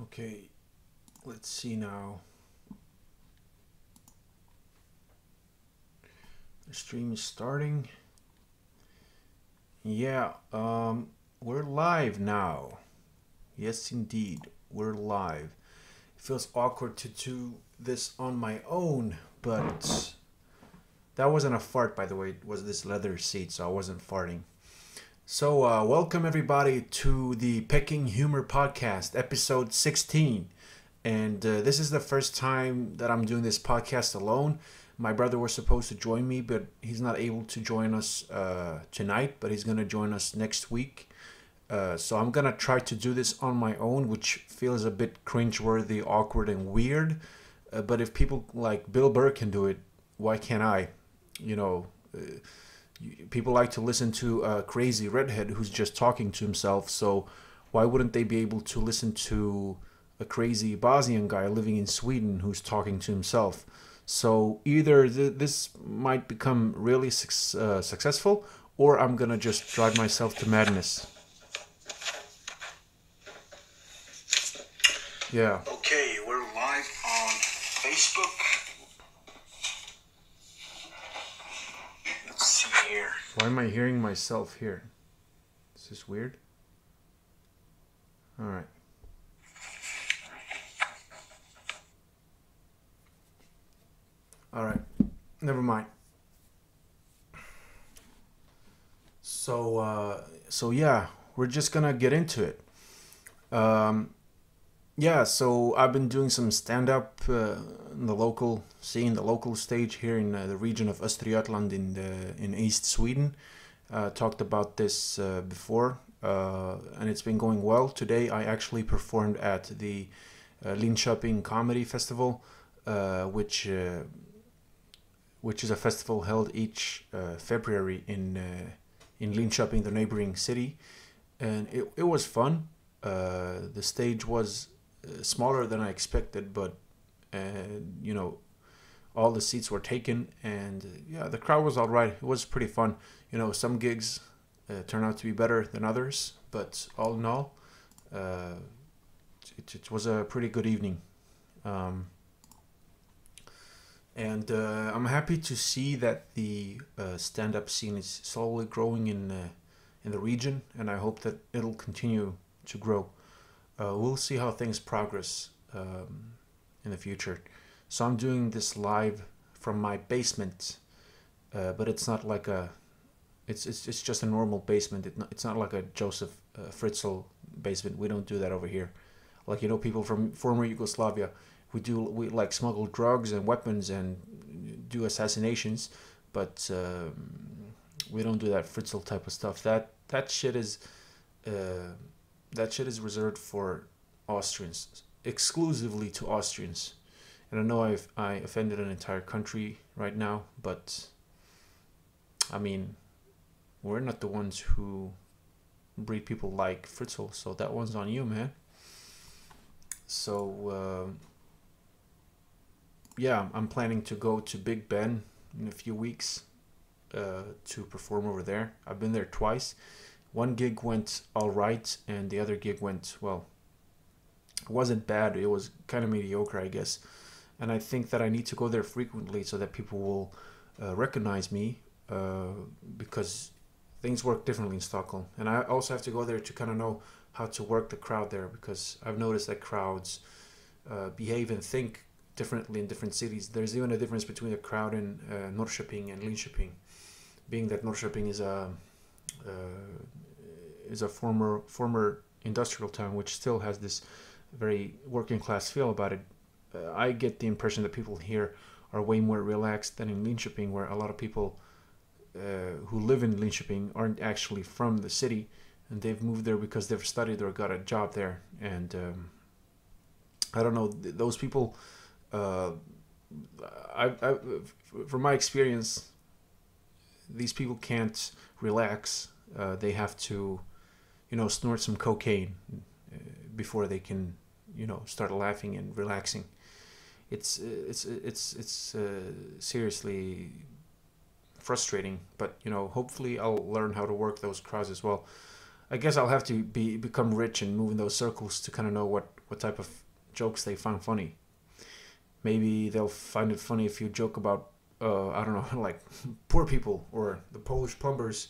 Okay, let's see now. The stream is starting. Yeah, we're live now. Yes, indeed, we're live. It feels awkward to do this on my own, but that wasn't a fart, by the way. It was this leather seat, so I wasn't farting. So, welcome everybody to the PekingHumor podcast, episode 16. And this is the first time that I'm doing this podcast alone. My brother was supposed to join me, but he's not able to join us tonight, but he's going to join us next week. So I'm going to try to do this on my own, which feels a bit cringeworthy, awkward, and weird. But if people like Bill Burr can do it, why can't I? You know, people like to listen to a crazy redhead who's just talking to himself. So why wouldn't they be able to listen to a crazy Bosnian guy living in Sweden who's talking to himself? So either this might become really successful, or I'm gonna just drive myself to madness. Yeah. Okay, we're live on Facebook. Let's see here. Why am I hearing myself here? Is this weird? All right. All right, never mind. So yeah, we're just gonna get into it. Um, yeah, so I've been doing some stand-up in the local scene, the local stage here in the region of Östergötland in East Sweden. Talked about this before, and it's been going well. Today I actually performed at the Linköping Comedy Festival, which is a festival held each February in Linköping, the neighboring city, and it was fun. The stage was smaller than I expected, but you know, all the seats were taken, and yeah, the crowd was all right. It was pretty fun. You know, some gigs turn out to be better than others, but all in all, it was a pretty good evening. And I'm happy to see that the stand-up scene is slowly growing in the region, and I hope that it'll continue to grow. We'll see how things progress in the future. So I'm doing this live from my basement, but it's not like it's just a normal basement. It's not like a Joseph Fritzl basement. We don't do that over here. Like, you know, people from former Yugoslavia. We like smuggle drugs and weapons and do assassinations, but we don't do that Fritzl type of stuff. That shit is reserved for Austrians, exclusively to Austrians. And I know I offended an entire country right now, but I mean, we're not the ones who breed people like Fritzl, so that one's on you, man. So. Yeah, I'm planning to go to Big Ben in a few weeks to perform over there. I've been there twice. One gig went all right, and the other gig went, well, it wasn't bad. It was kind of mediocre, I guess. And I think that I need to go there frequently so that people will recognize me because things work differently in Stockholm. And I also have to go there to kind of know how to work the crowd there, because I've noticed that crowds behave and think differently in different cities. There's even a difference between the crowd in Norrköping and Linköping, being that Norrköping is a former industrial town which still has this very working class feel about it. I get the impression that people here are way more relaxed than in Linköping, where a lot of people who live in Linköping aren't actually from the city, and they've moved there because they've studied or got a job there. And I don't know, those people. From my experience, these people can't relax. They have to, you know, snort some cocaine before they can, you know, start laughing and relaxing. It's seriously frustrating. But you know, hopefully, I'll learn how to work those crowds as well. I guess I'll have to become rich and move in those circles to kind of know what type of jokes they find funny. Maybe they'll find it funny if you joke about, I don't know, like poor people or the Polish plumbers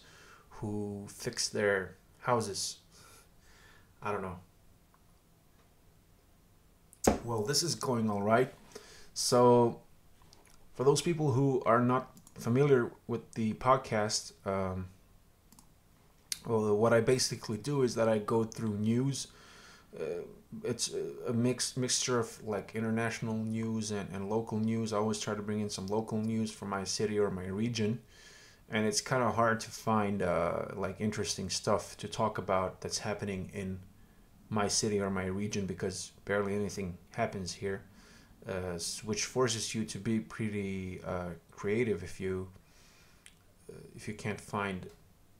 who fix their houses. I don't know. Well, this is going all right. So, for those people who are not familiar with the podcast, well, what I basically do is that I go through news. It's a mixture of like international news and local news. I always try to bring in some local news from my city or my region, and it's kind of hard to find like interesting stuff to talk about that's happening in my city or my region, because barely anything happens here, which forces you to be pretty creative if you can't find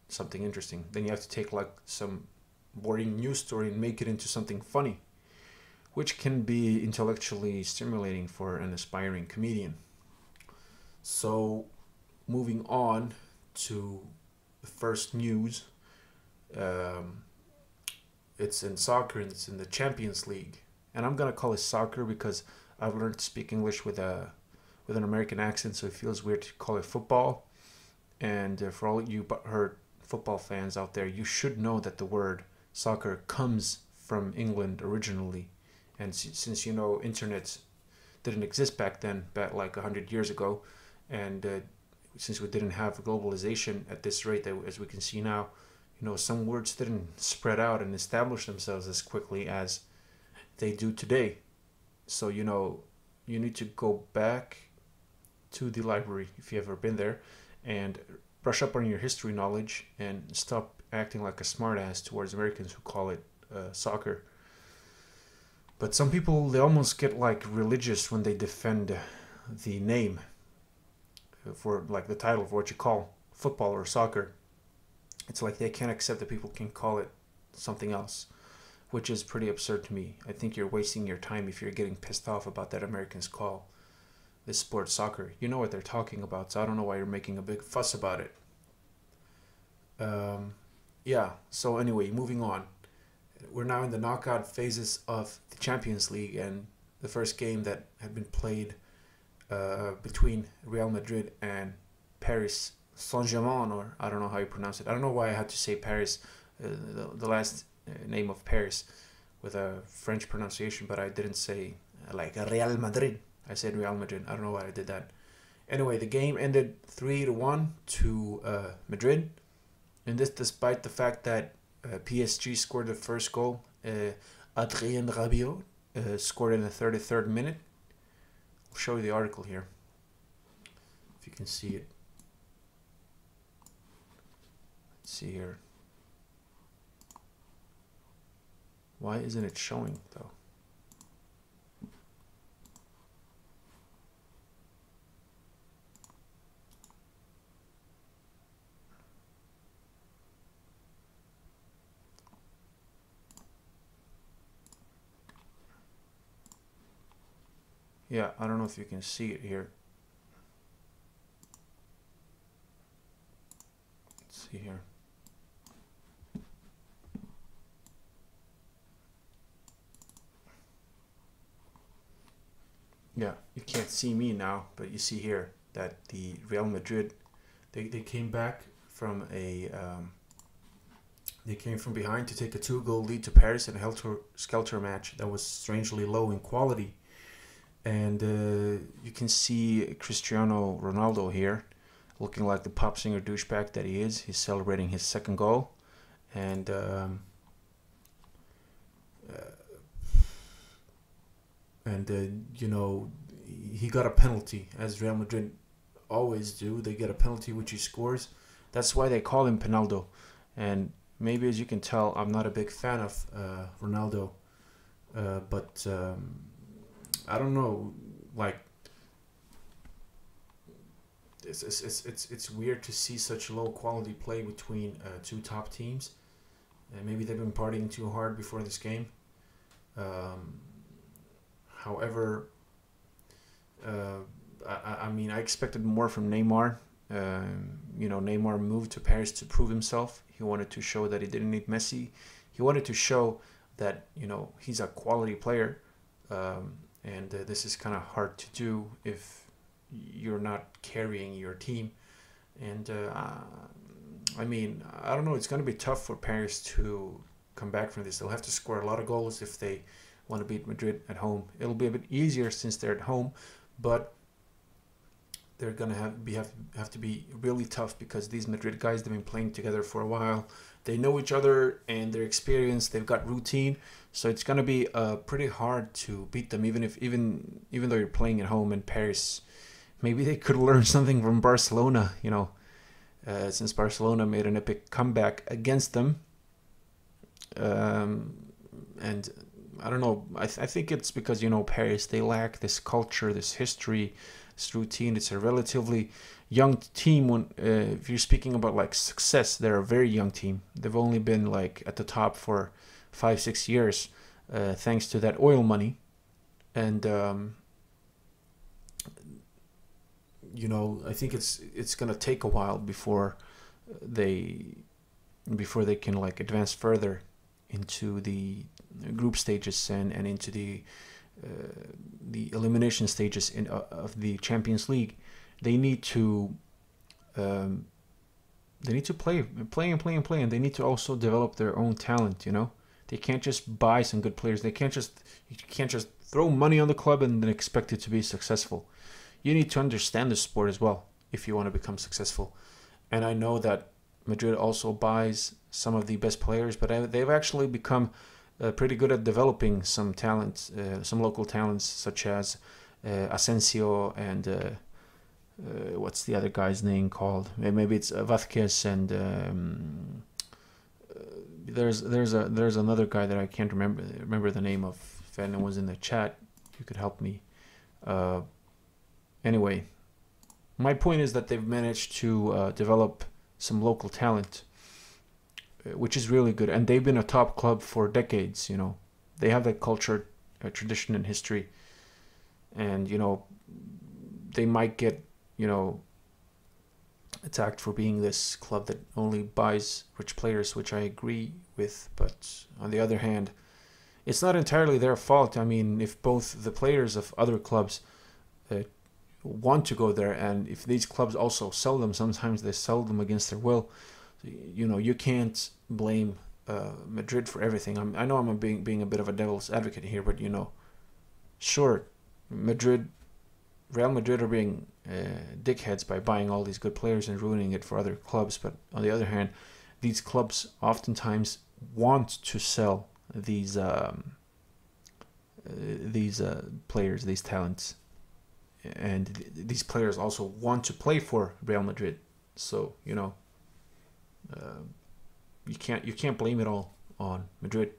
something interesting. Then you have to take like some boring news story and make it into something funny, which can be intellectually stimulating for an aspiring comedian. So, moving on to the first news, it's in soccer and it's in the Champions League. And I'm gonna call it soccer because I've learned to speak English with an American accent, so it feels weird to call it football. And for all you butthurt football fans out there, you should know that the word soccer comes from England originally, and since internet didn't exist back then, back like 100 years ago, and since we didn't have globalization at this rate that as we can see now, some words didn't spread out and establish themselves as quickly as they do today. So you need to go back to the library if you've ever been there and brush up on your history knowledge and stop acting like a smartass towards Americans who call it soccer. But some people, they almost get like religious when they defend the name for like the title for what you call football or soccer. It's like they can't accept that people can call it something else, which is pretty absurd to me. I think you're wasting your time if you're getting pissed off about that Americans call this sport soccer. You know what they're talking about, so I don't know why you're making a big fuss about it. Yeah, so anyway, moving on. We're now in the knockout phases of the Champions League, and the first game that had been played between Real Madrid and Paris Saint-Germain, or I don't know how you pronounce it. I don't know why I had to say Paris, the last name of Paris, with a French pronunciation, but I didn't say like Real Madrid. I said Real Madrid. I don't know why I did that. Anyway, the game ended 3-1 to Madrid, and this despite the fact that PSG scored the first goal. Adrien Rabiot scored in the 33rd minute. I'll show you the article here, if you can see it. Let's see here. Why isn't it showing though? Yeah, I don't know if you can see it here. Let's see here. Yeah, you can't see me now, but you see here that the Real Madrid, they came back from a they came from behind to take a 2-goal lead to Paris in a helter-skelter match that was strangely low in quality. And you can see Cristiano Ronaldo here, looking like the pop singer douchebag that he is. He's celebrating his second goal, and he got a penalty, as Real Madrid always do. They get a penalty which he scores. That's why they call him Penaldo. And maybe, as you can tell, I'm not a big fan of Ronaldo, but I don't know, like it's weird to see such low quality play between two top teams. And maybe they've been partying too hard before this game. However, I mean, I expected more from Neymar. Neymar moved to Paris to prove himself. He wanted to show that he didn't need Messi. He wanted to show that, you know, he's a quality player, and this is kind of hard to do if you're not carrying your team. And I mean, I don't know, it's going to be tough for Paris to come back from this. They'll have to score a lot of goals if they want to beat Madrid at home. It'll be a bit easier since they're at home, but they're going to have to be really tough, because these Madrid guys, they've been playing together for a while. They know each other and they're experienced. They've got routine, so it's going to be pretty hard to beat them, even though you're playing at home in Paris. Maybe they could learn something from Barcelona, you know, since Barcelona made an epic comeback against them. And I don't know, I think it's because, you know, Paris, they lack this culture, this history, this routine. It's a relatively young team. When if you're speaking about like success, they're a very young team. They've only been like at the top for 5-6 years, thanks to that oil money. And you know, I think it's gonna take a while before they can like advance further into the group stages and into the elimination stages of the Champions League. They need to play, and they need to also develop their own talent. You know, they can't just buy some good players. You can't just throw money on the club and then expect it to be successful. You need to understand the sport as well if you want to become successful. And I know that Madrid also buys some of the best players, but they've actually become pretty good at developing some talents, some local talents, such as Asensio and what's the other guy's name called? Maybe it's Vázquez, and there's another guy that I can't remember the name of. If anyone was in the chat, you could help me. Anyway, my point is that they've managed to develop some local talent, which is really good. And they've been a top club for decades, you know. They have that culture, tradition, and history. And, you know, they might get, you know, attacked for being this club that only buys rich players, which I agree with. But on the other hand, it's not entirely their fault. I mean, if both the players of other clubs want to go there, and if these clubs also sell them, sometimes they sell them against their will. You know, you can't blame Madrid for everything. I know I'm being a bit of a devil's advocate here, but, you know, sure, Real Madrid are being dickheads by buying all these good players and ruining it for other clubs. But on the other hand, these clubs oftentimes want to sell these players, these talents, and these players also want to play for Real Madrid. So, you know, you can't blame it all on Madrid,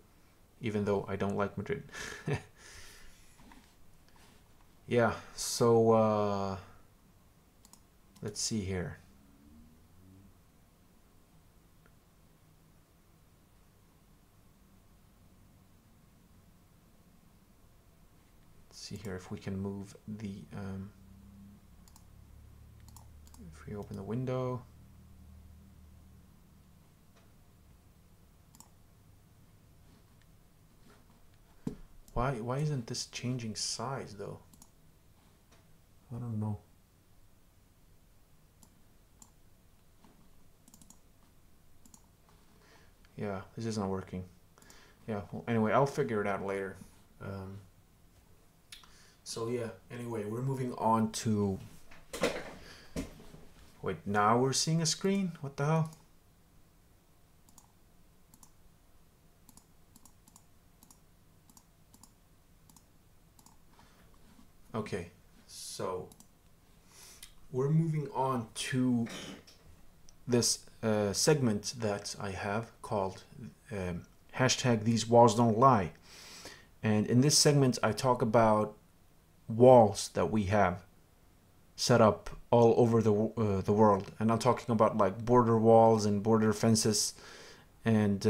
even though I don't like Madrid. Yeah, so let's see here. Let's see here if we can move the if we open the window. Why isn't this changing size though? I don't know. Yeah, this is not working. Yeah, well, anyway, I'll figure it out later. So yeah, anyway, we're moving on to... Wait, now we're seeing a screen? What the hell? Okay, so we're moving on to this segment that I have called hashtag These Walls Don't Lie. And in this segment, I talk about walls that we have set up all over the world. And I'm talking about like border walls and border fences. And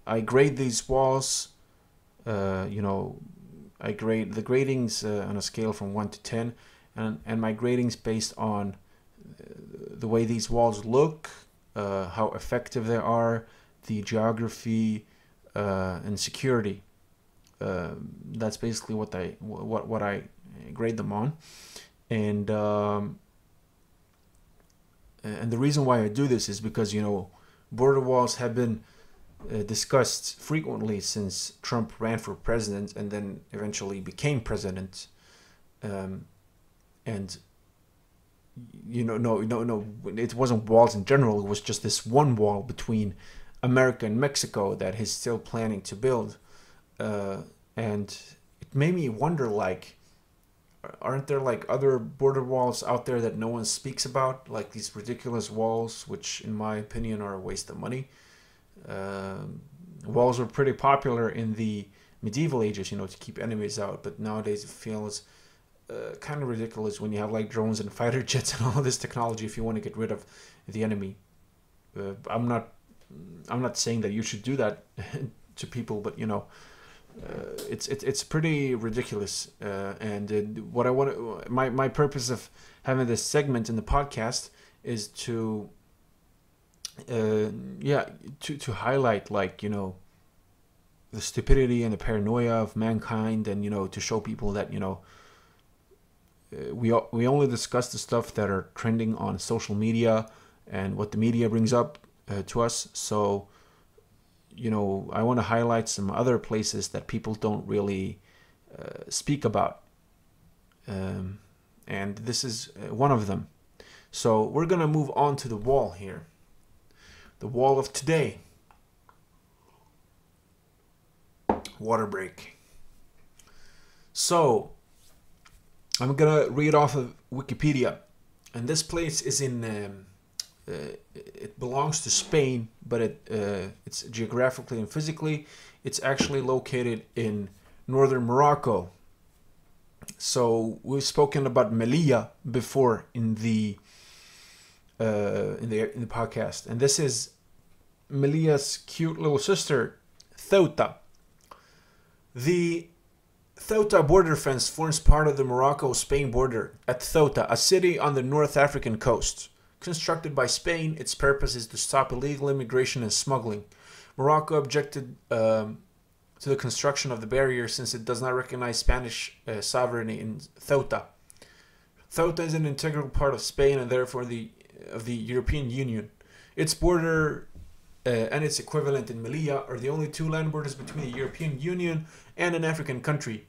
I grade these walls, you know, I grade the gradings on a scale from 1 to 10, and my gradings based on the way these walls look, how effective they are, the geography, and security. That's basically what I grade them on, and the reason why I do this is because, you know, border walls have been discussed frequently since Trump ran for president and then eventually became president, and you know, no, it wasn't walls in general. It was just this one wall between America and Mexico that he's still planning to build, and it made me wonder, like, aren't there like other border walls out there that no one speaks about, like these ridiculous walls, which in my opinion are a waste of money? Walls were pretty popular in the medieval ages, you know, to keep enemies out, but nowadays it feels kind of ridiculous when you have like drones and fighter jets and all this technology if you want to get rid of the enemy. I'm not saying that you should do that to people, but you know, it's pretty ridiculous. And what I want, my purpose of having this segment in the podcast is to to highlight, like, you know, the stupidity and the paranoia of mankind, and, you know, to show people that, you know, we only discuss the stuff that are trending on social media and what the media brings up to us. So, you know, I want to highlight some other places that people don't really speak about, and this is one of them. So we're gonna move on to the wall here, the wall of today. Water break. So I'm gonna read off of Wikipedia, and this place is in it belongs to Spain, but it's geographically and physically it's actually located in northern Morocco. So we've spoken about Melilla before in the podcast, and this is Melilla's cute little sister, Ceuta. The Ceuta border fence forms part of the Morocco-Spain border at Ceuta, a city on the North African coast. Constructed by Spain, its purpose is to stop illegal immigration and smuggling. Morocco objected to the construction of the barrier since it does not recognize Spanish sovereignty in Ceuta. Ceuta is an integral part of Spain and therefore of the European Union. Its border and its equivalent in Melilla are the only two land borders between the European Union and an African country.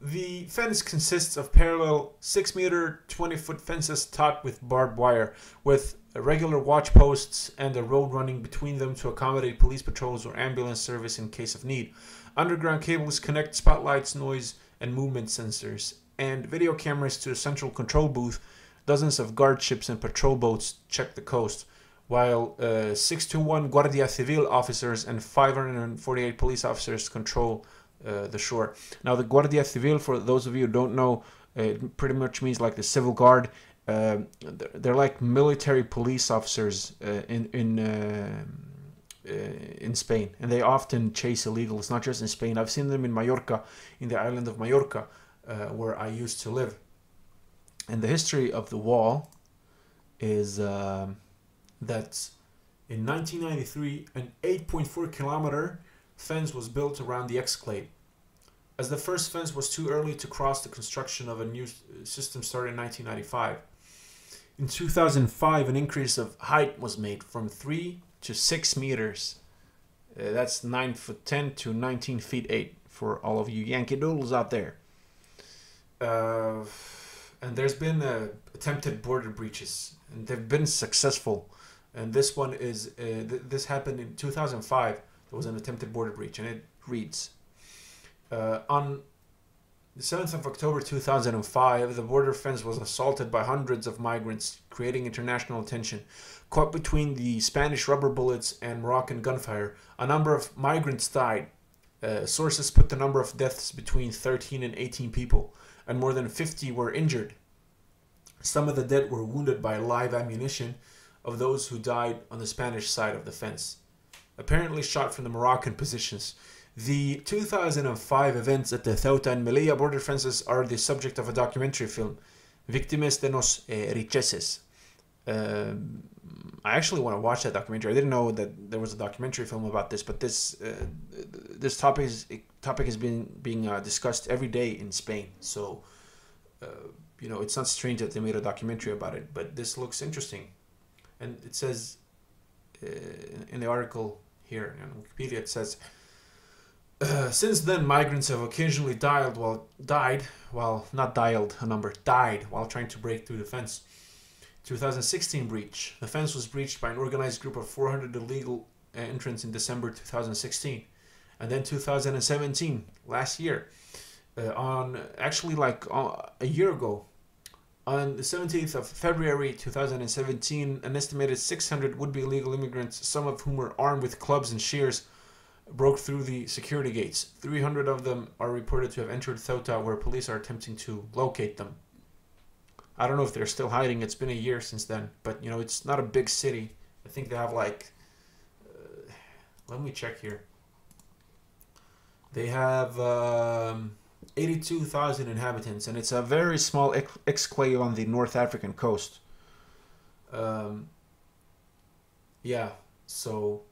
The fence consists of parallel 6-meter, 20-foot fences topped with barbed wire, with regular watch posts and a road running between them to accommodate police patrols or ambulance service in case of need. Underground cables connect spotlights, noise, and movement sensors, and video cameras to a central control booth. Dozens of guard ships and patrol boats check the coast, while 621 Guardia Civil officers and 548 police officers control the shore. Now, the Guardia Civil, for those of you who don't know, it pretty much means like the civil guard. They're like military police officers in Spain, and they often chase illegals, not just in Spain. I've seen them in Mallorca, in the island of Mallorca, where I used to live. And the history of the wall is that in 1993, an 8.4-kilometer fence was built around the exclave. As the first fence was too early to cross, the construction of a new system started in 1995. In 2005, an increase of height was made from 3 to 6 meters. That's 9 foot 10 to 19 feet 8 for all of you Yankee Doodles out there. And there's been attempted border breaches, and they've been successful. And this one is this happened in 2005. There was an attempted border breach, and it reads, on the 7th of October 2005, the border fence was assaulted by hundreds of migrants, creating international attention. Caught between the Spanish rubber bullets and Moroccan gunfire, a number of migrants died. Sources put the number of deaths between 13 and 18 people, and more than 50 were injured. Some of the dead were wounded by live ammunition of those who died on the Spanish side of the fence, apparently shot from the Moroccan positions. The 2005 events at the Ceuta and Melilla border fences are the subject of a documentary film, Víctimas de los Richeses. I actually want to watch that documentary. I didn't know that there was a documentary film about this, but this topic is being discussed every day in Spain. So you know, it's not strange that they made a documentary about it. But this looks interesting, and it says in the article here on Wikipedia, it says. Since then, migrants have occasionally died while trying to break through the fence. 2016 breach. The fence was breached by an organized group of 400 illegal entrants in December 2016. And then 2017, last year, a year ago, on the 17th of February 2017, an estimated 600 would-be illegal immigrants, some of whom were armed with clubs and shears, broke through the security gates. 300 of them are reported to have entered Ceuta, where police are attempting to locate them. I don't know if they're still hiding. It's been a year since then, but you know, it's not a big city. I think they have like let me check here. They have 82,000 inhabitants, and it's a very small exclave on the North African coast. Yeah, so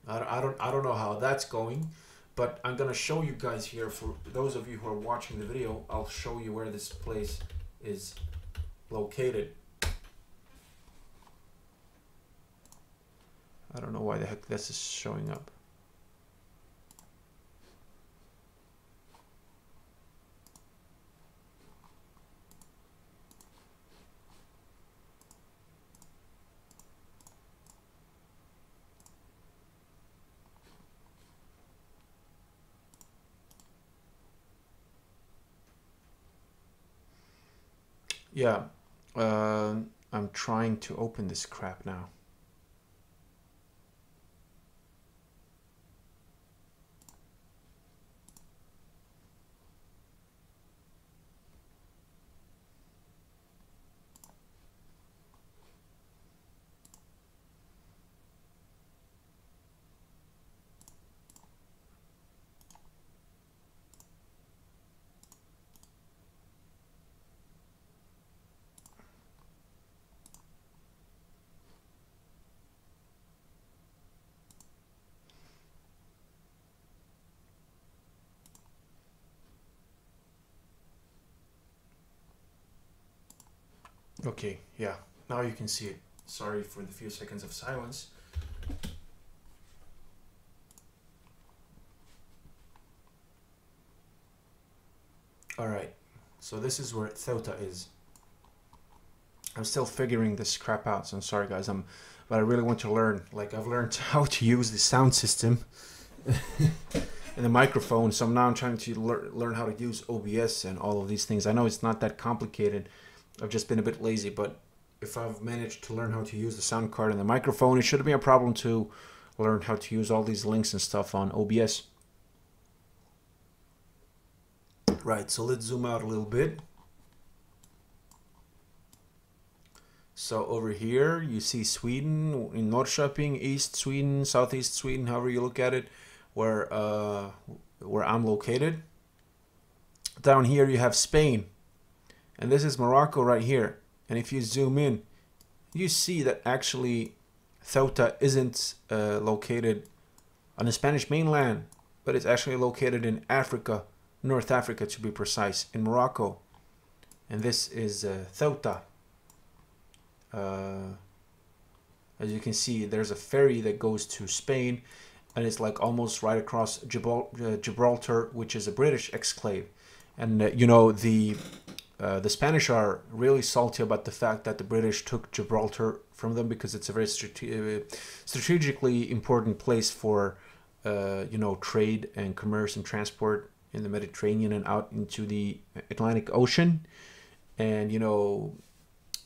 I don't know how that's going, but I'm gonna show you guys here. For those of you who are watching the video, I'll show you where this place is located. I don't know why the heck this is showing up. Yeah, I'm trying to open this crap now. Okay, yeah, now you can see it. Sorry for the few seconds of silence. Alright, so this is where Ceuta is. I'm still figuring this crap out, so I'm sorry guys, but I really want to learn. Like, I've learned how to use the sound system and the microphone, so now I'm trying to learn how to use OBS and all of these things. I know it's not that complicated. I've just been a bit lazy, but if I've managed to learn how to use the sound card and the microphone, it shouldn't be a problem to learn how to use all these links and stuff on OBS. Right, so let's zoom out a little bit. So over here, you see Sweden, in Norrköping, East Sweden, Southeast Sweden, however you look at it, where I'm located. Down here, you have Spain. And this is Morocco right here. And if you zoom in, you see that actually Ceuta isn't located on the Spanish mainland, but it's actually located in Africa, North Africa to be precise, in Morocco. And this is Ceuta. As you can see, there's a ferry that goes to Spain, and it's like almost right across Gibraltar, which is a British exclave. And you know, the Spanish are really salty about the fact that the British took Gibraltar from them, because it's a very strategically important place for you know, trade and commerce and transport in the Mediterranean and out into the Atlantic Ocean. And you know,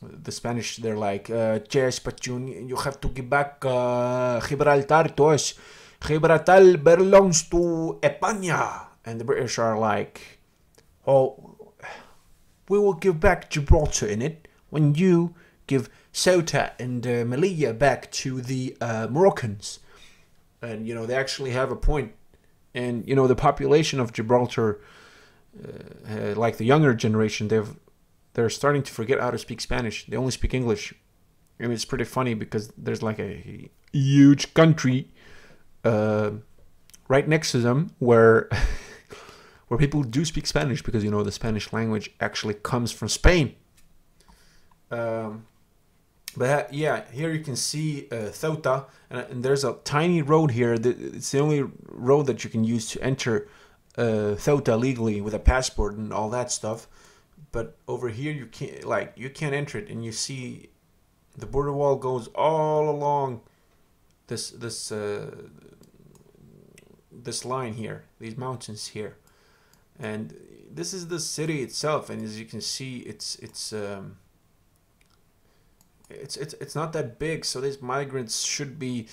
the Spanish, they're like, yes, but you have to give back Gibraltar to us. Gibraltar belongs to España. And the British are like, oh, we will give back Gibraltar in it when you give Ceuta and Melilla back to the Moroccans. And, you know, they actually have a point. And, you know, the population of Gibraltar, like the younger generation, they're starting to forget how to speak Spanish. They only speak English. And it's pretty funny because there's like a huge country right next to them where where people do speak Spanish, because you know the Spanish language actually comes from Spain. But yeah, here you can see Ceuta, and there's a tiny road here. It's the only road that you can use to enter Ceuta legally with a passport and all that stuff. But over here you can't enter it, and you see the border wall goes all along this line here, these mountains here, and this is the city itself. And as you can see, it's not that big, so these migrants should be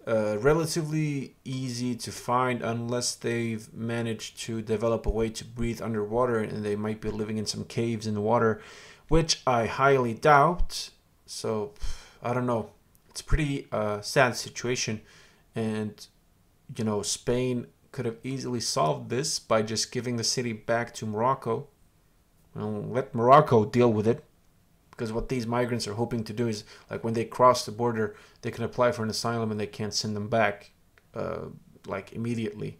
relatively easy to find, unless they've managed to develop a way to breathe underwater, and they might be living in some caves in the water, which I highly doubt. So I don't know. It's a pretty sad situation, and you know, Spain could have easily solved this by just giving the city back to Morocco. Well, let Morocco deal with it. Because what these migrants are hoping to do is, like, when they cross the border, they can apply for an asylum and they can't send them back, like, immediately.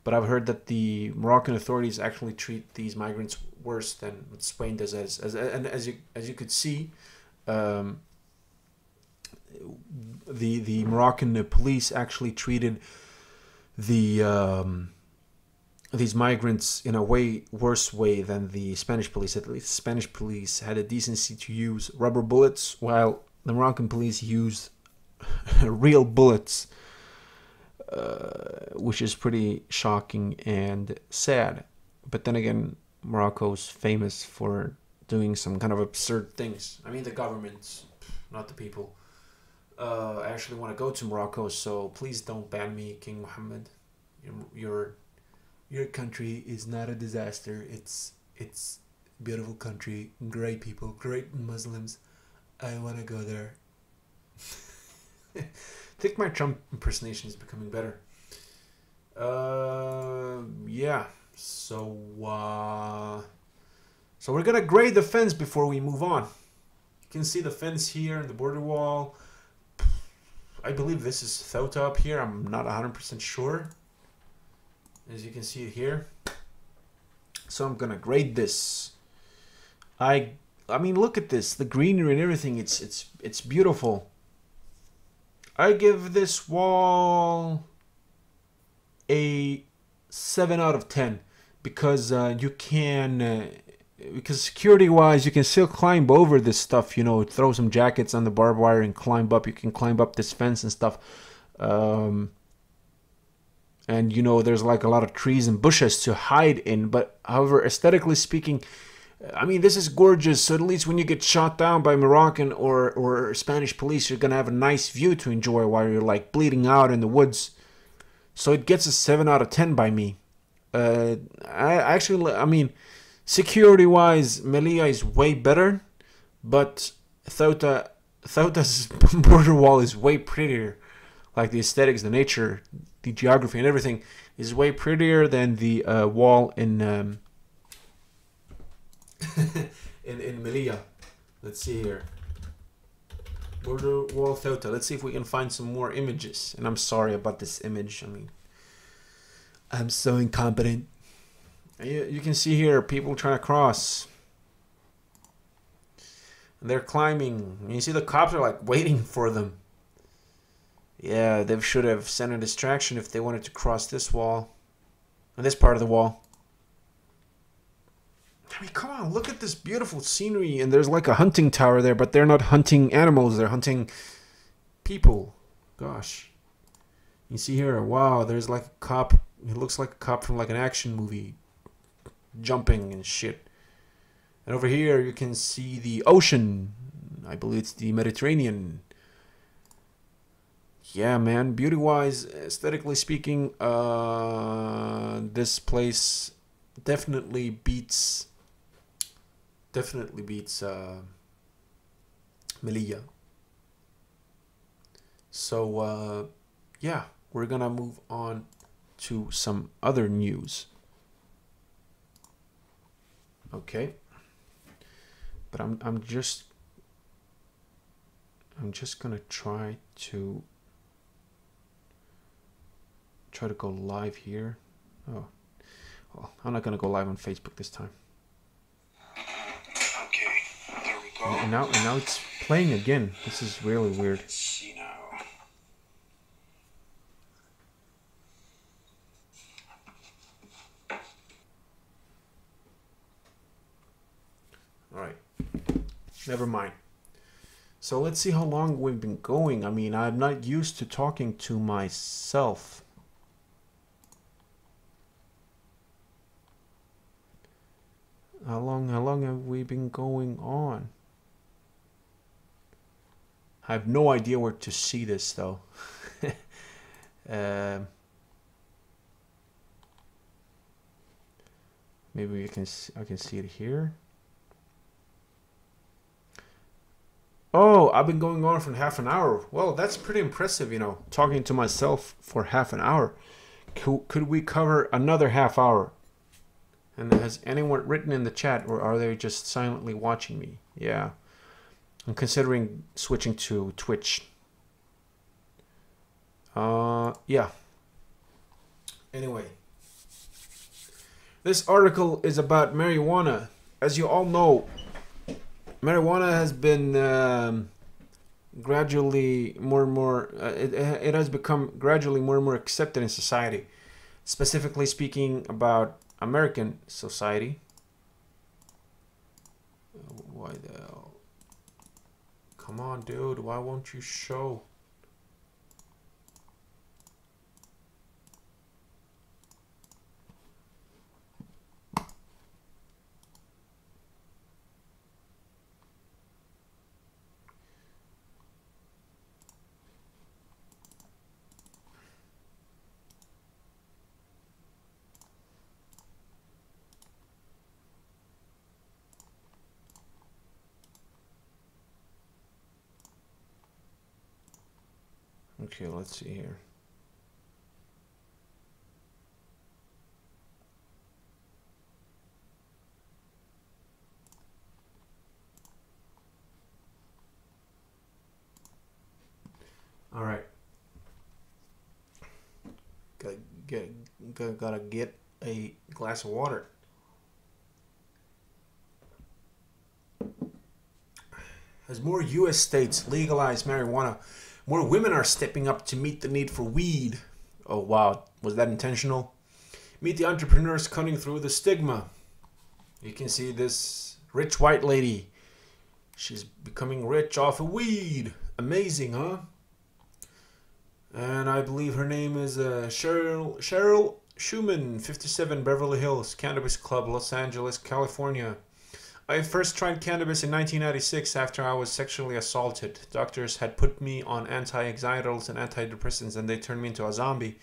But I've heard that the Moroccan authorities actually treat these migrants worse than what Spain does. And as you could see, the Moroccan police actually treated these migrants in a way worse way than the Spanish police. At least the Spanish police had a decency to use rubber bullets, while the Moroccan police used real bullets, which is pretty shocking and sad. But then again, Morocco's famous for doing some kind of absurd things. I mean, the government, not the people. I actually want to go to Morocco, so please don't ban me, King Mohammed. Your country is not a disaster. It's a beautiful country, great people, great Muslims. I want to go there. I think my Trump impersonation is becoming better. Yeah. So we're gonna grade the fence before we move on. You can see the fence here and the border wall. I believe this is Ceuta up here. I'm not 100% sure. As you can see here. So I'm gonna grade this. I mean, look at this, the greenery and everything. It's beautiful. I give this wall a 7 out of 10 because you can because security wise you can still climb over this stuff, you know, throw some jackets on the barbed wire and climb up. You can climb up this fence and stuff. And you know, there's like a lot of trees and bushes to hide in, but however, aesthetically speaking, I mean, this is gorgeous. So at least when you get shot down by Moroccan or Spanish police, you're gonna have a nice view to enjoy while you're like bleeding out in the woods. So it gets a 7 out of 10 by me. I mean, security wise, Melilla is way better, but Ceuta's border wall is way prettier. Like the aesthetics, the nature, the geography, and everything is way prettier than the wall in in Melilla. Let's see here. Border wall Ceuta. Let's see if we can find some more images. And I'm sorry about this image. I mean, I'm so incompetent. You can see here people trying to cross. And they're climbing. And you see the cops are like waiting for them. Yeah, they should have sent a distraction if they wanted to cross this wall. And this part of the wall. I mean, come on, look at this beautiful scenery. And there's like a hunting tower there, but they're not hunting animals. They're hunting people. Gosh. You see here, wow, there's like a cop. It looks like a cop from like an action movie. Jumping and shit. And over here, you can see the ocean. I believe it's the Mediterranean. Yeah, man, beauty-wise, aesthetically speaking, this place definitely beats Melilla. So, yeah, we're gonna move on to some other news. Okay, but I'm just I'm just gonna try to go live here. Oh, well, I'm not gonna go live on Facebook this time. Okay, there we go. And now it's playing again. This is really weird. Let's see now. All right, never mind. So let's see how long we've been going. I mean, I'm not used to talking to myself. How long have we been going on? I have no idea where to see this though. Maybe I can see it here. Oh, I've been going on for half an hour. Well, that's pretty impressive, you know, talking to myself for half an hour. Could we cover another half hour? And has anyone written in the chat, or are they just silently watching me? Yeah. I'm considering switching to Twitch. Yeah. Anyway. This article is about marijuana. As you all know, marijuana has been gradually more and more, it has become gradually more and more accepted in society. Specifically speaking about American society. Why the hell? Come on, dude. Why won't you show? Okay, let's see here. All right. Gotta get a glass of water. As more U.S. states legalize marijuana, more women are stepping up to meet the need for weed. Oh, wow. Was that intentional? Meet the entrepreneurs cutting through the stigma. You can see this rich white lady. She's becoming rich off of weed. Amazing, huh? And I believe her name is Cheryl Schumann, 57, Beverly Hills, Cannabis Club, Los Angeles, California. I first tried cannabis in 1996 after I was sexually assaulted. Doctors had put me on anti-anxietals and antidepressants and they turned me into a zombie.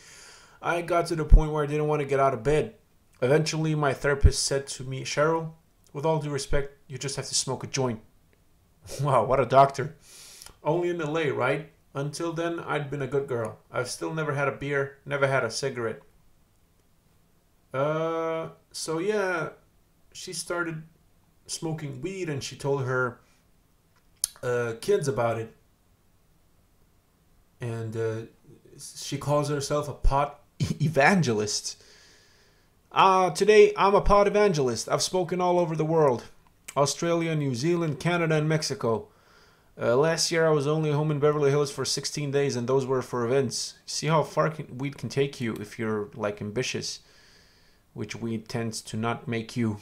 I got to the point where I didn't want to get out of bed. Eventually, my therapist said to me, Cheryl, with all due respect, you just have to smoke a joint. Wow, what a doctor. Only in LA, right? Until then, I'd been a good girl. I've still never had a beer, never had a cigarette. So yeah, she started smoking weed and she told her kids about it. And she calls herself a pot evangelist. Today, I'm a pot evangelist. I've spoken all over the world. Australia, New Zealand, Canada, and Mexico. Last year, I was only home in Beverly Hills for 16 days, and those were for events. See how far weed can take you if you're, like, ambitious. Which weed tends to not make you...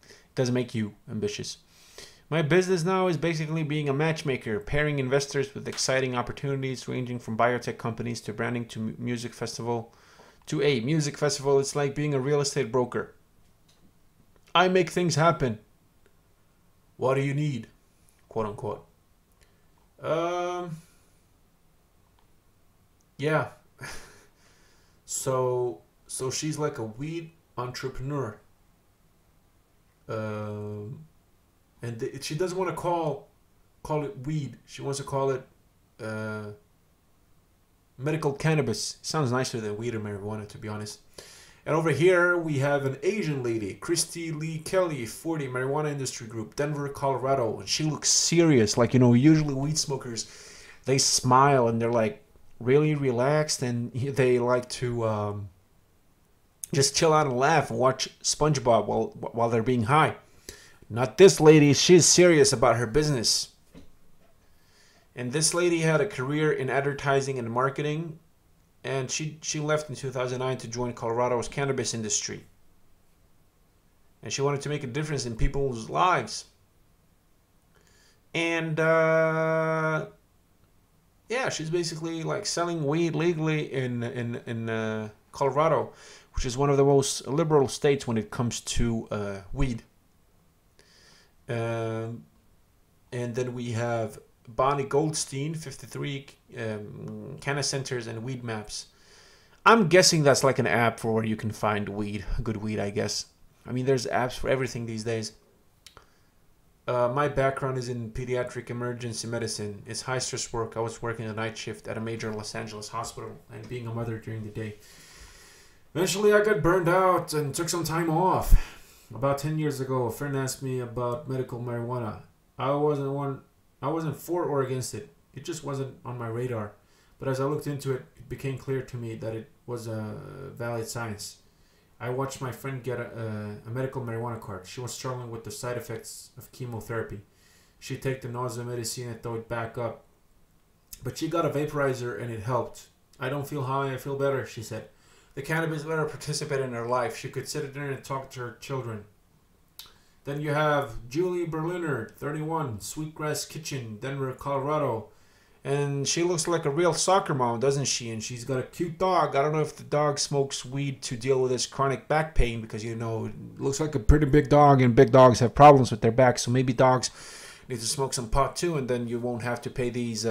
It doesn't make you ambitious. My business now is basically being a matchmaker, pairing investors with exciting opportunities ranging from biotech companies to branding to music festival. To a music festival, it's like being a real estate broker. I make things happen. What do you need? Quote unquote. Yeah. So she's like a weed entrepreneur. And she doesn't want to call it weed. She wants to call it medical cannabis. Sounds nicer than weed or marijuana, to be honest. And over here we have an Asian lady, Christy Lee Kelly, 40, Marijuana Industry Group, Denver, Colorado. And she looks serious. Like, you know, usually weed smokers, they smile and they're like really relaxed, and they like to just chill out and laugh and watch SpongeBob while they're being high. Not this lady. She's serious about her business. And this lady had a career in advertising and marketing, and she left in 2009 to join Colorado's cannabis industry. And she wanted to make a difference in people's lives. And yeah, she's basically like selling weed legally in Colorado, which is one of the most liberal states when it comes to weed. And then we have Bonnie Goldstein, 53, Canna Centers and Weed Maps. I'm guessing that's like an app for where you can find weed, good weed, I guess. I mean, there's apps for everything these days. My background is in pediatric emergency medicine. It's high stress work. I was working a night shift at a major Los Angeles hospital and being a mother during the day. Eventually, I got burned out and took some time off. About 10 years ago, a friend asked me about medical marijuana. I wasn't for or against it. It just wasn't on my radar. But as I looked into it, it became clear to me that it was a valid science. I watched my friend get a medical marijuana card. She was struggling with the side effects of chemotherapy. She'd take the nausea medicine and throw it back up. But she got a vaporizer and it helped. I don't feel high, I feel better, she said. The cannabis let her participate in her life. She could sit at dinner and talk to her children. Then you have Julie Berliner, 31, Sweetgrass Kitchen, Denver, Colorado. And she looks like a real soccer mom, doesn't she? And she's got a cute dog. I don't know if the dog smokes weed to deal with his chronic back pain, because, you know, it looks like a pretty big dog, and big dogs have problems with their back. So maybe dogs need to smoke some pot too, and then you won't have to pay these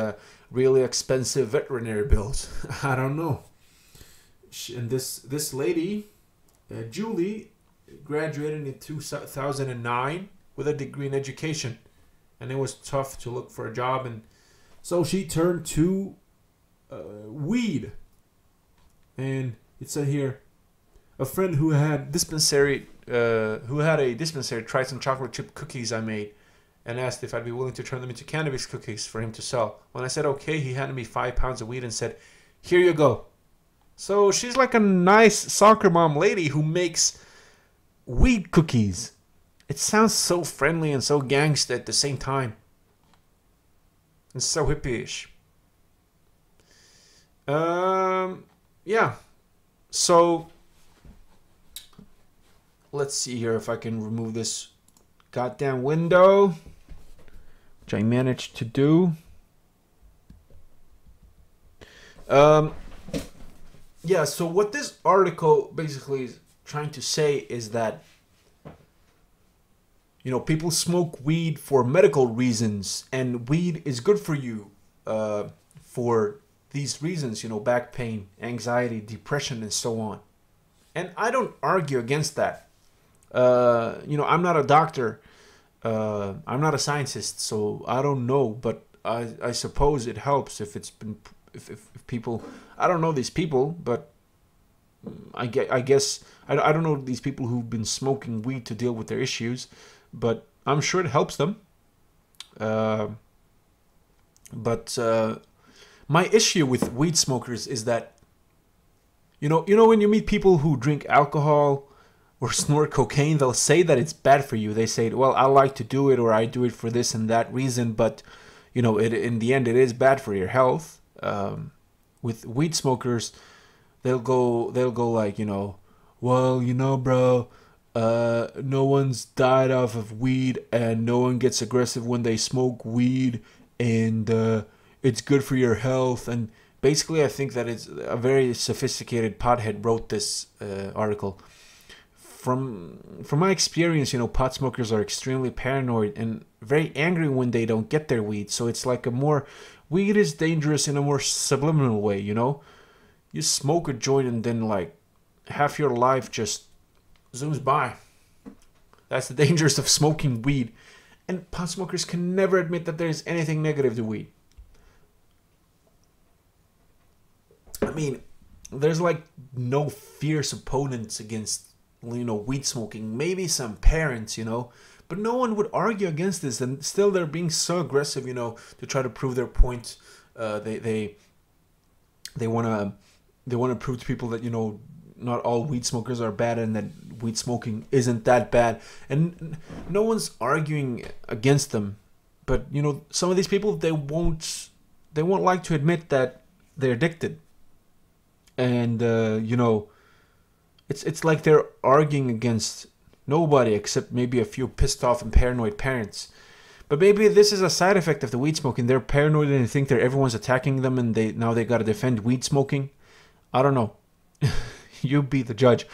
really expensive veterinary bills. I don't know. And this lady, Julie, graduated in 2009 with a degree in education, and it was tough to look for a job, and so she turned to weed. And it said here, a friend who had a dispensary tried some chocolate chip cookies I made and asked if I'd be willing to turn them into cannabis cookies for him to sell. When I said okay, he handed me 5 pounds of weed and said, "Here you go." So she's like a nice soccer mom lady who makes weed cookies. It sounds so friendly and so gangsta at the same time. It's so hippie-ish. Yeah. So let's see here if I can remove this goddamn window, which I managed to do. Yeah, so what this article basically is trying to say is that, you know, people smoke weed for medical reasons, and weed is good for you for these reasons, you know, back pain, anxiety, depression, and so on. And I don't argue against that. You know, I'm not a doctor. I'm not a scientist, so I don't know, but I suppose it helps if it's been, if people, I don't know these people, but I guess, I don't know these people who've been smoking weed to deal with their issues, but I'm sure it helps them. But my issue with weed smokers is that, you know when you meet people who drink alcohol or snort cocaine, they'll say that it's bad for you. They say, well, I like to do it, or I do it for this and that reason, but, you know, in the end, it is bad for your health. With weed smokers, they'll go like, you know, well, you know, bro, no one's died off of weed, and no one gets aggressive when they smoke weed, and it's good for your health. And basically, I think that it's a very sophisticated pothead wrote this article. From my experience, you know, pot smokers are extremely paranoid and very angry when they don't get their weed. So it's like weed is dangerous in a more subliminal way, you know? You smoke a joint and then like half your life just zooms by. That's the dangers of smoking weed. And pot smokers can never admit that there's anything negative to weed. I mean, there's like no fierce opponents against, you know, weed smoking. Maybe some parents, you know, but no one would argue against this, and still they're being so aggressive, you know, to try to prove their point. They want to prove to people that, you know, not all weed smokers are bad and that weed smoking isn't that bad, and no one's arguing against them. But you know, some of these people, they won't like to admit that they're addicted, and you know, it's like they're arguing against nobody except maybe a few pissed off and paranoid parents. But maybe this is a side effect of the weed smoking. They're paranoid and they think that everyone's attacking them, and they got to defend weed smoking. I don't know. You be the judge.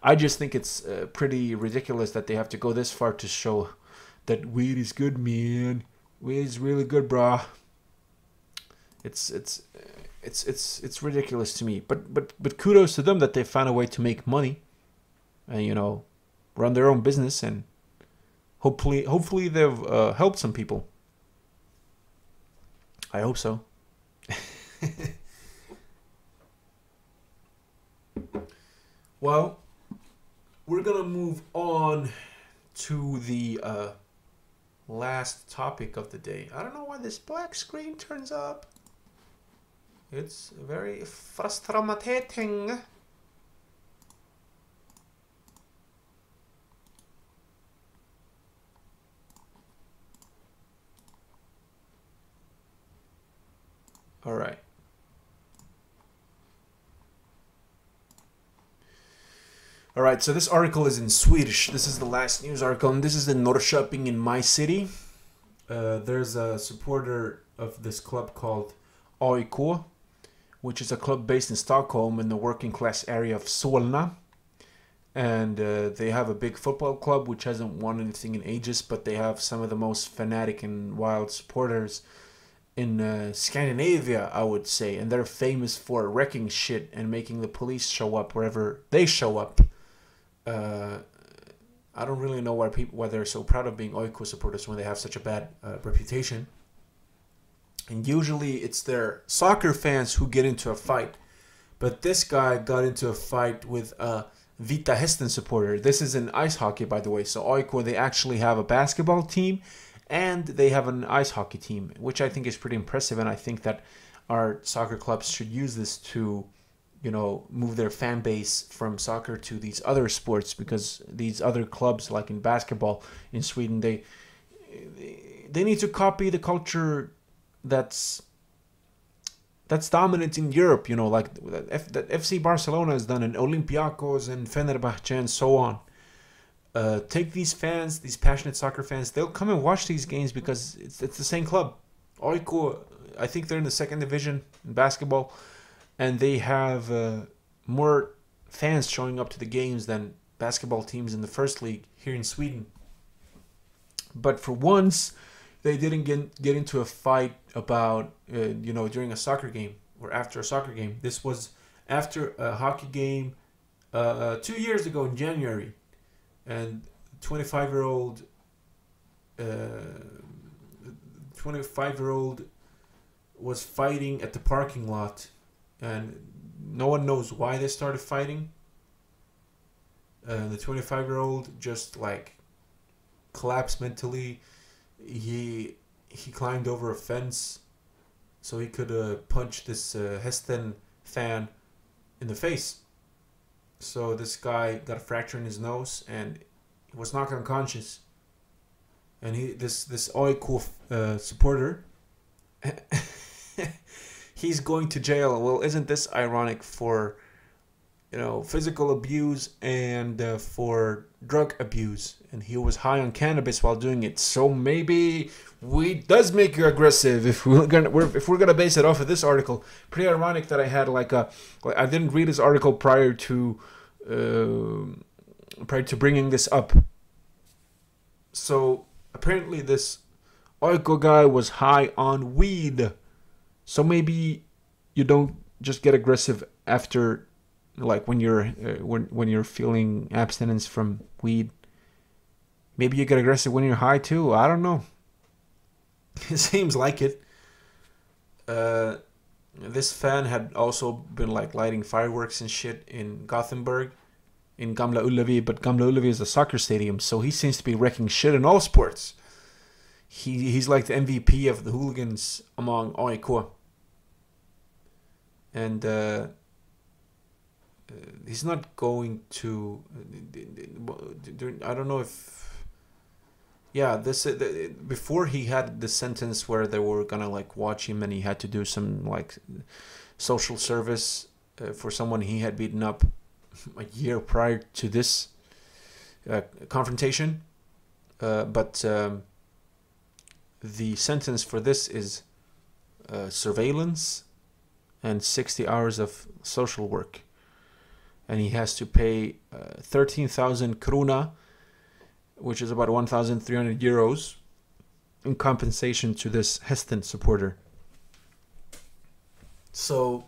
I just think it's pretty ridiculous that they have to go this far to show that weed is good, man. Weed is really good, brah. It's ridiculous to me. But kudos to them that they found a way to make money, and you know, run their own business, and hopefully they've helped some people. I hope so. Well, we're gonna move on to the last topic of the day. I don't know why this black screen turns up. It's very frustrating. All right. All right, so this article is in Swedish. This is the last news article, and this is in Norrköping in my city. There's a supporter of this club called AIK, which is a club based in Stockholm in the working class area of Solna. And they have a big football club which hasn't won anything in ages, but they have some of the most fanatic and wild supporters in Scandinavia, I would say. And they're famous for wrecking shit and making the police show up wherever they show up. I don't really know why they're so proud of being AIK supporters when they have such a bad reputation. And usually it's their soccer fans who get into a fight. But this guy got into a fight with a Vita Hästen supporter. This is in ice hockey, by the way. So AIK, they actually have a basketball team and they have an ice hockey team, which I think is pretty impressive. And I think that our soccer clubs should use this to, you know, move their fan base from soccer to these other sports, because these other clubs, like in basketball in Sweden, they need to copy the culture that's dominant in Europe, you know, like that FC Barcelona has done, and Olympiacos and Fenerbahce and so on. Take these fans, these passionate soccer fans, they'll come and watch these games because it's the same club. AIK, I think they're in the second division in basketball, and they have more fans showing up to the games than basketball teams in the first league here in Sweden. But for once, they didn't get into a fight about, you know, during a soccer game or after a soccer game. This was after a hockey game 2 years ago in January. And 25-year-old was fighting at the parking lot. And no one knows why they started fighting. The 25-year-old just like collapsed mentally. He climbed over a fence so he could punch this Hästen fan in the face. So this guy got a fracture in his nose and he was knocked unconscious. And this AIK supporter, he's going to jail. Well, isn't this ironic for, you know, physical abuse and for drug abuse? And he was high on cannabis while doing it. So maybe weed does make you aggressive. If we're gonna base it off of this article, pretty ironic that I had I didn't read this article prior to bringing this up. So apparently this AIK guy was high on weed. So maybe you don't just get aggressive after, like when you're feeling abstinence from weed. Maybe you get aggressive when you're high too. I don't know. It seems like it. This fan had also been like lighting fireworks and shit in Gothenburg, in Gamla Ullevi, but Gamla Ullevi is a soccer stadium, so he seems to be wrecking shit in all sports. He's like the MVP of the hooligans among AIK. And he's not going to. I don't know if. Yeah, this before he had the sentence where they were gonna like watch him and he had to do some like social service for someone he had beaten up a year prior to this confrontation. But the sentence for this is surveillance and 60 hours of social work. And he has to pay 13,000 krona, which is about 1,300 euros, in compensation to this Heston supporter. So,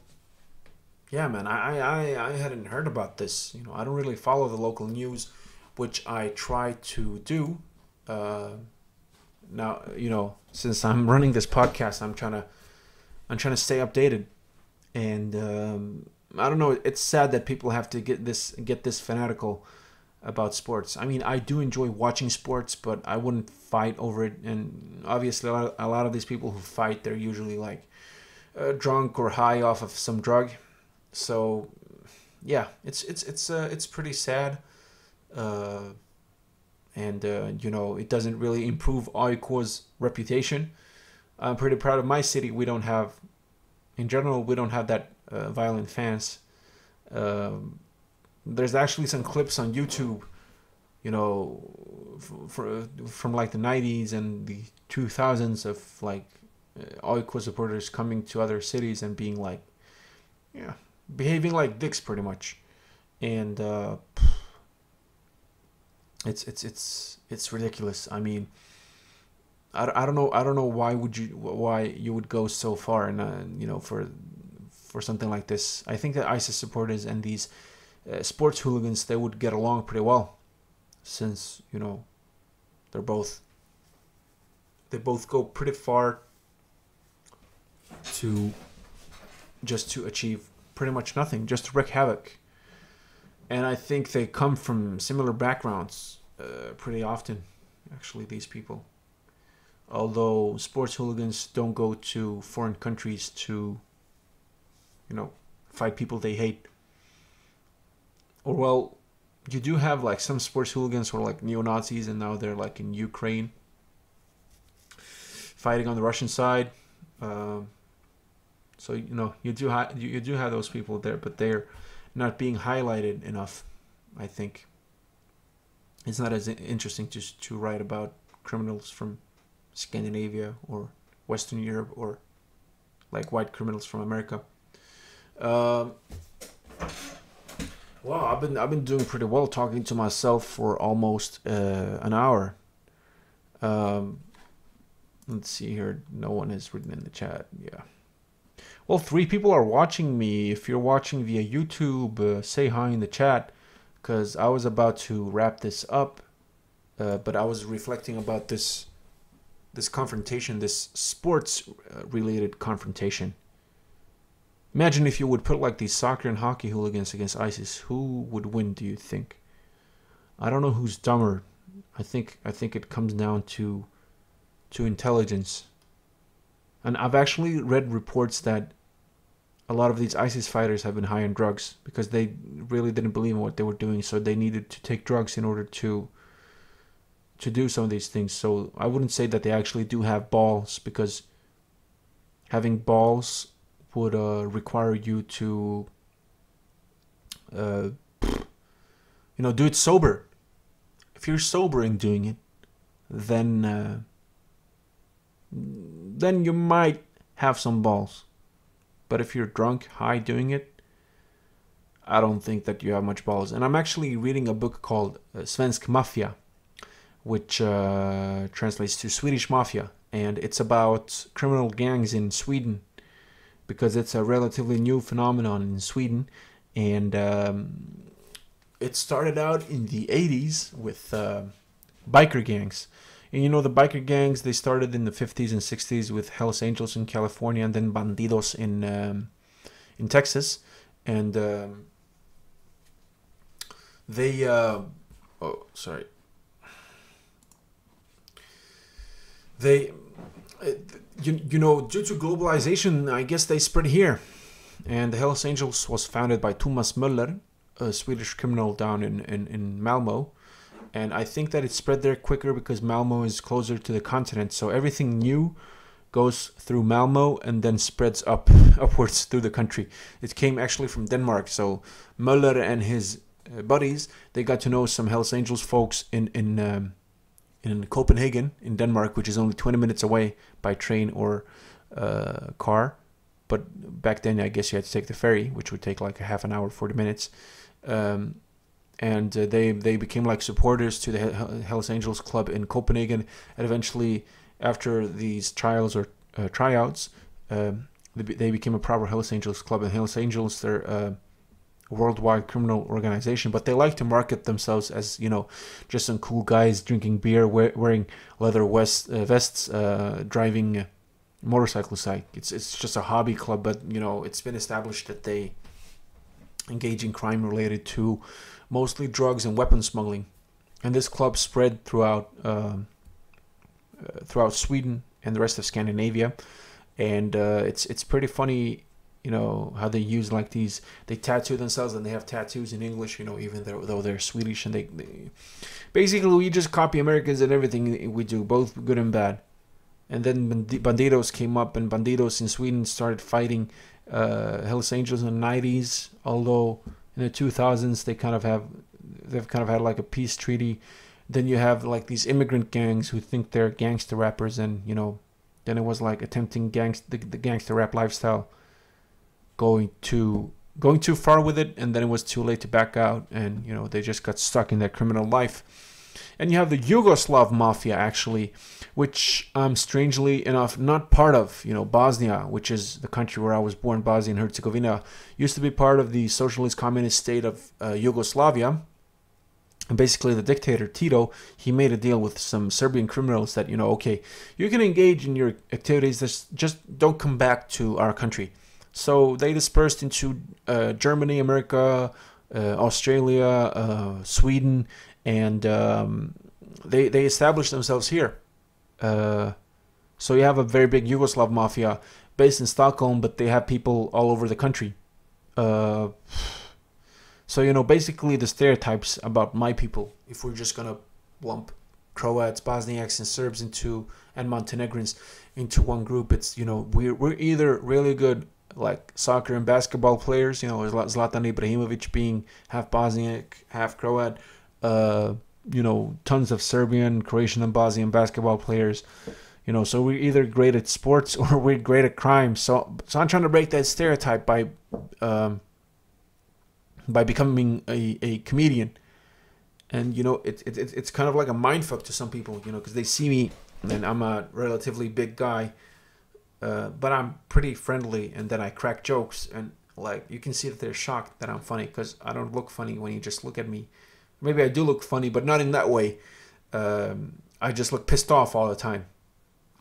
yeah, man, I hadn't heard about this. You know, I don't really follow the local news, which I try to do. Now, you know, since I'm running this podcast, I'm trying to stay updated. And I don't know. It's sad that people have to get this fanatical about sports. I mean, I do enjoy watching sports, but I wouldn't fight over it. And obviously, a lot of these people who fight, they're usually like drunk or high off of some drug. So, yeah, it's pretty sad. And you know, it doesn't really improve AIK's reputation. I'm pretty proud of my city. We don't have, in general, we don't have that violent fans. There's actually some clips on YouTube, you know, from like the 90s and the 2000s of like AIK supporters coming to other cities and being like, yeah, behaving like dicks pretty much. And it's ridiculous. I mean, I don't know why you would go so far and you know, for something like this. I think that ISIS supporters and these sports hooligans, they would get along pretty well, since, you know, they both go pretty far to achieve pretty much nothing, just to wreak havoc. And I think they come from similar backgrounds pretty often, actually, these people. Although sports hooligans don't go to foreign countries to, you know, fight people they hate. Or, well, you do have like some sports hooligans who are like neo-Nazis, and now they're like in Ukraine fighting on the Russian side. So, you know, you do have those people there, but they're not being highlighted enough, I think. It's not as interesting to write about criminals from Scandinavia or Western Europe, or like white criminals from America. Wow, I've been doing pretty well talking to myself for almost an hour. Let's see here. No one has written in the chat. Yeah. Well, 3 people are watching me. If you're watching via YouTube, say hi in the chat, because I was about to wrap this up, but I was reflecting about this confrontation, this sports-related confrontation. Imagine if you would put like these soccer and hockey hooligans against ISIS. Who would win, do you think? I don't know who's dumber. I think it comes down to intelligence. And I've actually read reports that a lot of these ISIS fighters have been high on drugs because they really didn't believe in what they were doing, so they needed to take drugs in order to do some of these things. So I wouldn't say that they actually do have balls, because having balls would require you to you know, do it sober. If you're sober in doing it, then you might have some balls. But if you're drunk, high doing it, I don't think that you have much balls. And I'm actually reading a book called Svensk Mafia, which translates to Swedish Mafia. And it's about criminal gangs in Sweden, because it's a relatively new phenomenon in Sweden. And it started out in the 80s with biker gangs. And you know, the biker gangs, they started in the 50s and 60s with Hells Angels in California, and then Bandidos in Texas. And they they you know, due to globalization, I guess they spread here. And the Hells Angels was founded by Thomas Möller, a Swedish criminal down in Malmo. And I think that it spread there quicker because Malmo is closer to the continent. So everything new goes through Malmo and then spreads upwards through the country. It came actually from Denmark. So Möller and his buddies, they got to know some Hells Angels folks in Copenhagen, in Denmark, which is only 20 minutes away by train or car. But back then, I guess you had to take the ferry, which would take like a half an hour, 40 minutes. And they became like supporters to the Hells Angels Club in Copenhagen. And eventually, after these trials or tryouts, they became a proper Hells Angels Club. And Hells Angels, they're a worldwide criminal organization, but they like to market themselves as, you know, just some cool guys drinking beer, wearing leather vests, driving motorcycles. Like it's just a hobby club, but you know, it's been established that they engage in crime related to mostly drugs and weapon smuggling. And this club spread throughout Sweden and the rest of Scandinavia. And it's pretty funny, you know, how they use like these, they tattoo themselves and they have tattoos in English, you know, even though they're Swedish. And they basically, we just copy Americans and everything we do, both good and bad. And then Bandidos came up, and Bandidos in Sweden started fighting Hells Angels in the 90s. Although in the 2000s they've kind of had like a peace treaty. Then you have like these immigrant gangs who think they're gangster rappers, and you know, then it was like attempting the gangster rap lifestyle, going too far with it, and then it was too late to back out, and you know, they just got stuck in their criminal life. And you have the Yugoslav mafia, actually, which I'm strangely enough not part of. You know, Bosnia, which is the country where I was born, Bosnia and Herzegovina, used to be part of the socialist communist state of Yugoslavia. And basically the dictator, Tito, he made a deal with some Serbian criminals that, you know, okay, you can engage in your activities, just don't come back to our country. So they dispersed into Germany, America, Australia, Sweden, and they established themselves here. So you have a very big Yugoslav mafia based in Stockholm, but they have people all over the country. So, you know, basically the stereotypes about my people, if we're just gonna lump Croats, Bosniaks, and Serbs and Montenegrins into one group, it's, you know, we're either really good like soccer and basketball players, you know, Zlatan Ibrahimovic being half Bosniak, half Croat, you know, tons of Serbian, Croatian, and Bosnian basketball players, you know, so we're either great at sports or we're great at crime. So I'm trying to break that stereotype by becoming a comedian. And you know, it's kind of like a mindfuck to some people, you know, because they see me and I'm a relatively big guy, but I'm pretty friendly, and then I crack jokes, and like you can see that they're shocked that I'm funny, because I don't look funny when you just look at me. Maybe I do look funny, but not in that way. I just look pissed off all the time.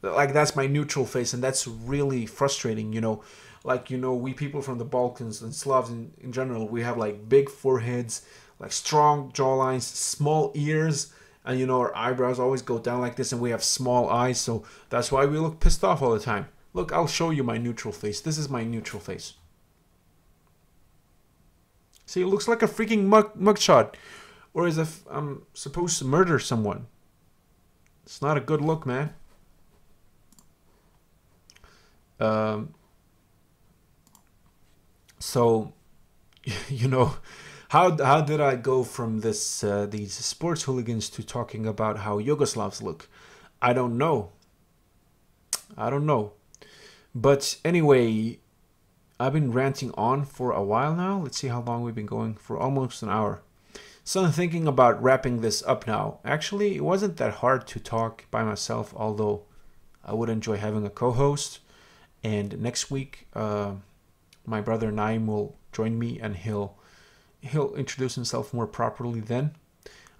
Like, that's my neutral face, and that's really frustrating, you know. Like, you know, we people from the Balkans and Slavs in general, we have like big foreheads, like strong jawlines, small ears, and you know, our eyebrows always go down like this, and we have small eyes, so that's why we look pissed off all the time. Look, I'll show you my neutral face. This is my neutral face. See, it looks like a freaking mugshot. Or as if I'm supposed to murder someone. It's not a good look, man. So, you know, how did I go from these sports hooligans to talking about how Yugoslavs look? I don't know. But anyway, I've been ranting on for a while now. Let's see how long we've been going for. Almost an hour. So I'm thinking about wrapping this up now. Actually, it wasn't that hard to talk by myself, although I would enjoy having a co-host. And next week, my brother Naim will join me, and he'll introduce himself more properly then.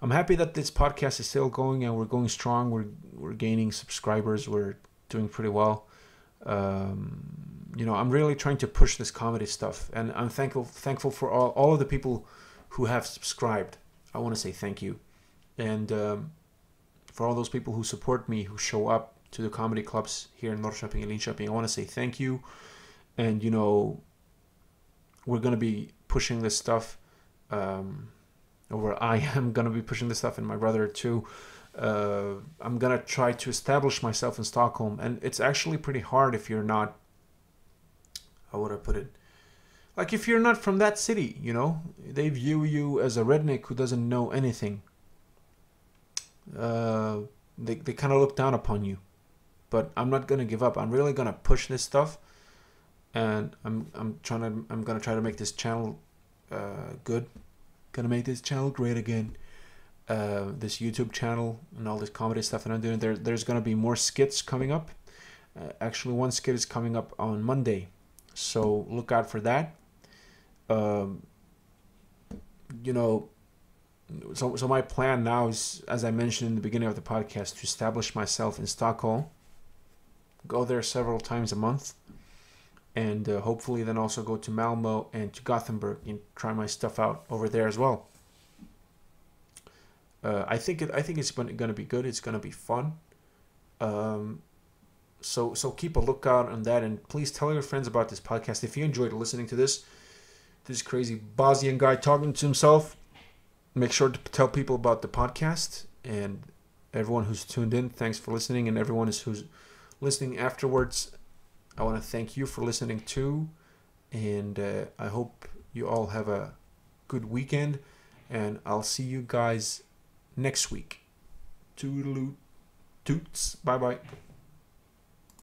I'm happy that this podcast is still going and we're going strong. We're gaining subscribers. We're doing pretty well. I'm really trying to push this comedy stuff, and I'm thankful for all of the people who have subscribed. I want to say thank you, and for all those people who support me, who show up to the comedy clubs here in Norrköping and Linköping, I want to say thank you. And we're gonna be pushing this stuff, or I am gonna be pushing this stuff, and my brother too. I'm gonna try to establish myself in Stockholm, and it's actually pretty hard if you're not, how would I put it, like if you're not from that city, they view you as a redneck who doesn't know anything. They kind of look down upon you, but I'm not gonna give up. I'm really gonna push this stuff, and I'm gonna try to make this channel good. Gonna make this channel great again. This YouTube channel and all this comedy stuff that I'm doing. There's gonna be more skits coming up. Actually, one skit is coming up on Monday, so look out for that. So my plan now is, as I mentioned in the beginning of the podcast, to establish myself in Stockholm, go there several times a month, and hopefully then also go to Malmo and to Gothenburg and try my stuff out over there as well. I think it's going to be good. It's going to be fun. So keep a lookout on that, and please tell your friends about this podcast if you enjoyed listening to this crazy Bosnian guy talking to himself. Make sure to tell people about the podcast, and everyone who's tuned in, thanks for listening, and everyone who's listening afterwards, I want to thank you for listening too, and I hope you all have a good weekend, and I'll see you guys next week. Toodaloo toots. Bye bye.